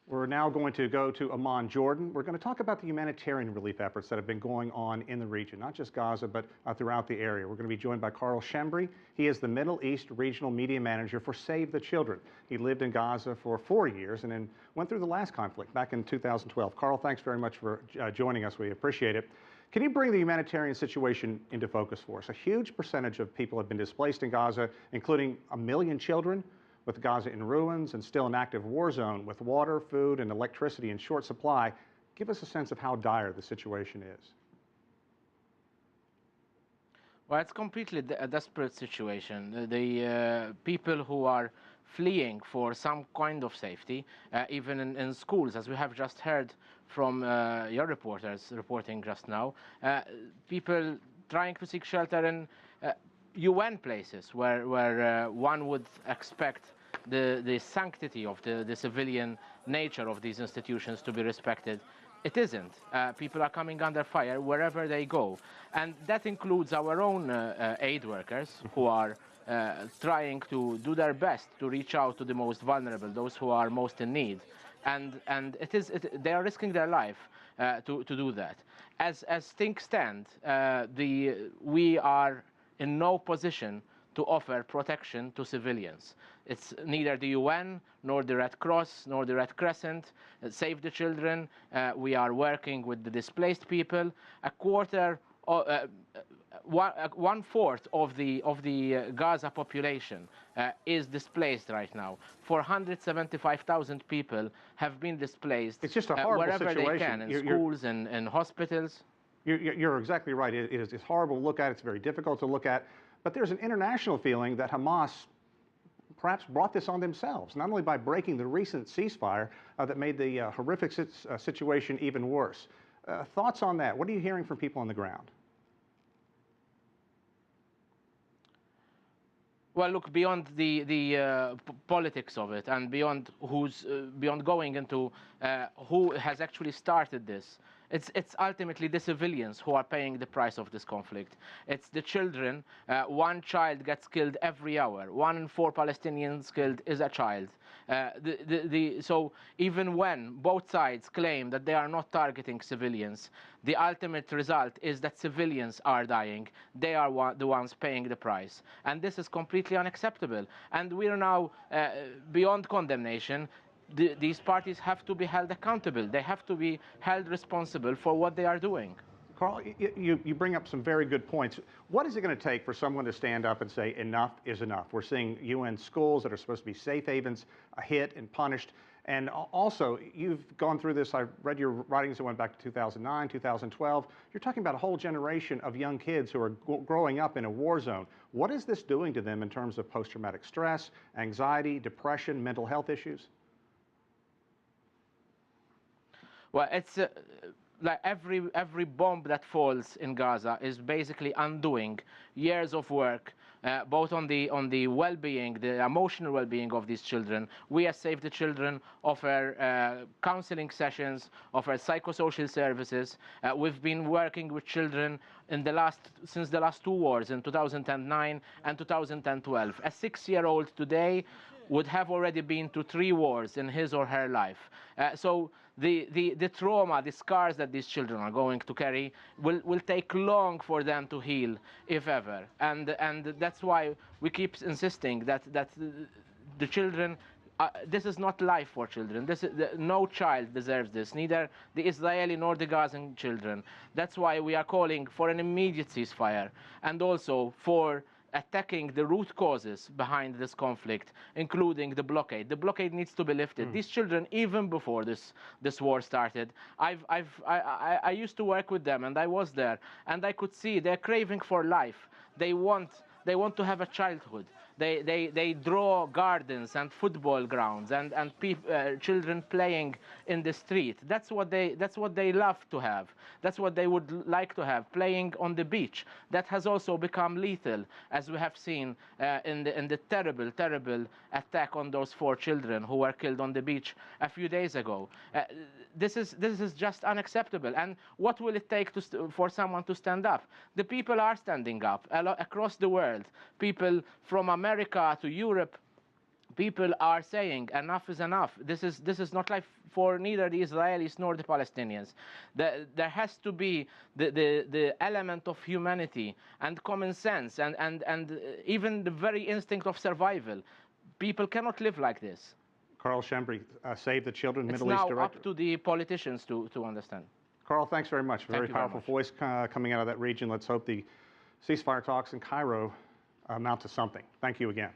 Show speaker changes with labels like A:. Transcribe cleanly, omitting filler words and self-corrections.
A: We're now going to go to Amman, Jordan. We're going to talk about the humanitarian relief efforts that have been going on in the region, not just Gaza, but throughout the area. We're going to be joined by Karl Schembri. He is the Middle East Regional Media Manager for Save the Children. He lived in Gaza for 4 years and then went through the last conflict back in 2012. Karl, thanks very much for joining us. We appreciate it. Can you bring the humanitarian situation into focus for us? A huge percentage of people have been displaced in Gaza, including 1 million children, with Gaza in ruins and still an active war zone with water, food, and electricity in short supply. Give us a sense of how dire the situation is.
B: Well, it's completely a desperate situation. The people who are fleeing for some kind of safety, even in schools, as we have just heard from your reporters reporting just now, people trying to seek shelter in UN places where one would expect the sanctity of the civilian nature of these institutions to be respected. It isn't. People are coming under fire wherever they go. And that includes our own aid workers who are trying to do their best to reach out to the most vulnerable, those who are most in need. And they are risking their life to do that. As things stand, we are in no position to offer protection to civilians. It's neither the UN, nor the Red Cross, nor the Red Crescent. Save the Children. We are working with the displaced people. One fourth of the Gaza population is displaced right now. 475,000 people have been displaced.
A: It's just a horrible
B: wherever
A: situation.
B: They can, in schools and hospitals.
A: You're exactly right. It's horrible to look at. It's very difficult to look at. But there's an international feeling that Hamas perhaps brought this on themselves, not only by breaking the recent ceasefire that made the horrific situation even worse. Thoughts on that? What are you hearing from people on the ground?
B: Well, look, beyond the politics of it and beyond going into who has actually started this, it's ultimately the civilians who are paying the price of this conflict. It's the children. One child gets killed every hour. 1 in 4 Palestinians killed is a child. So even when both sides claim that they are not targeting civilians, the ultimate result is that civilians are dying. They are the ones paying the price. And this is completely unacceptable. And we are now beyond condemnation. These parties have to be held accountable. They have to be held responsible for what they are doing.
A: Karl, you bring up some very good points. What is it going to take for someone to stand up and say enough is enough? We're seeing UN schools that are supposed to be safe havens hit and punished. And also, you've gone through this. I read your writings that went back to 2009, 2012. You're talking about a whole generation of young kids who are growing up in a war zone. What is this doing to them in terms of post-traumatic stress, anxiety, depression, mental health issues?
B: Well, it's like every bomb that falls in Gaza is basically undoing years of work, both on the well-being, the emotional well-being of these children. We at Save the Children offer counseling sessions, offer psychosocial services. We've been working with children since the last 2 wars, in 2009 and 2012. A 6-year-old today would have already been to 3 wars in his or her life. So the trauma, the scars that these children are going to carry will take long for them to heal, if ever. And that's why we keep insisting that the children, this is not life for children. No child deserves this, neither the Israeli nor the Gazan children. That's why we are calling for an immediate ceasefire, and also for attacking the root causes behind this conflict, including the blockade. The blockade needs to be lifted. These children, even before this war started, I used to work with them, and I was there, and I could see they're craving for life. They want to have a childhood. They draw gardens and football grounds and children playing in the street. That's what they love to have. That's what they would like to have, playing on the beach. That has also become lethal, as we have seen in the terrible attack on those 4 children who were killed on the beach a few days ago. This is just unacceptable. And what will it take for someone to stand up? The people are standing up across the world. People from America to Europe, people are saying enough is enough. This is not life for neither the Israelis nor the Palestinians. There has to be the element of humanity and common sense and even the very instinct of survival. People cannot live like this.
A: Karl Schembri, Save the Children
B: It's
A: Middle East
B: now
A: Director.
B: up to the politicians to understand.
A: Karl, thanks very much. Very powerful voice coming out of that region. Let's hope the ceasefire talks in Cairo amount to something. Thank you again.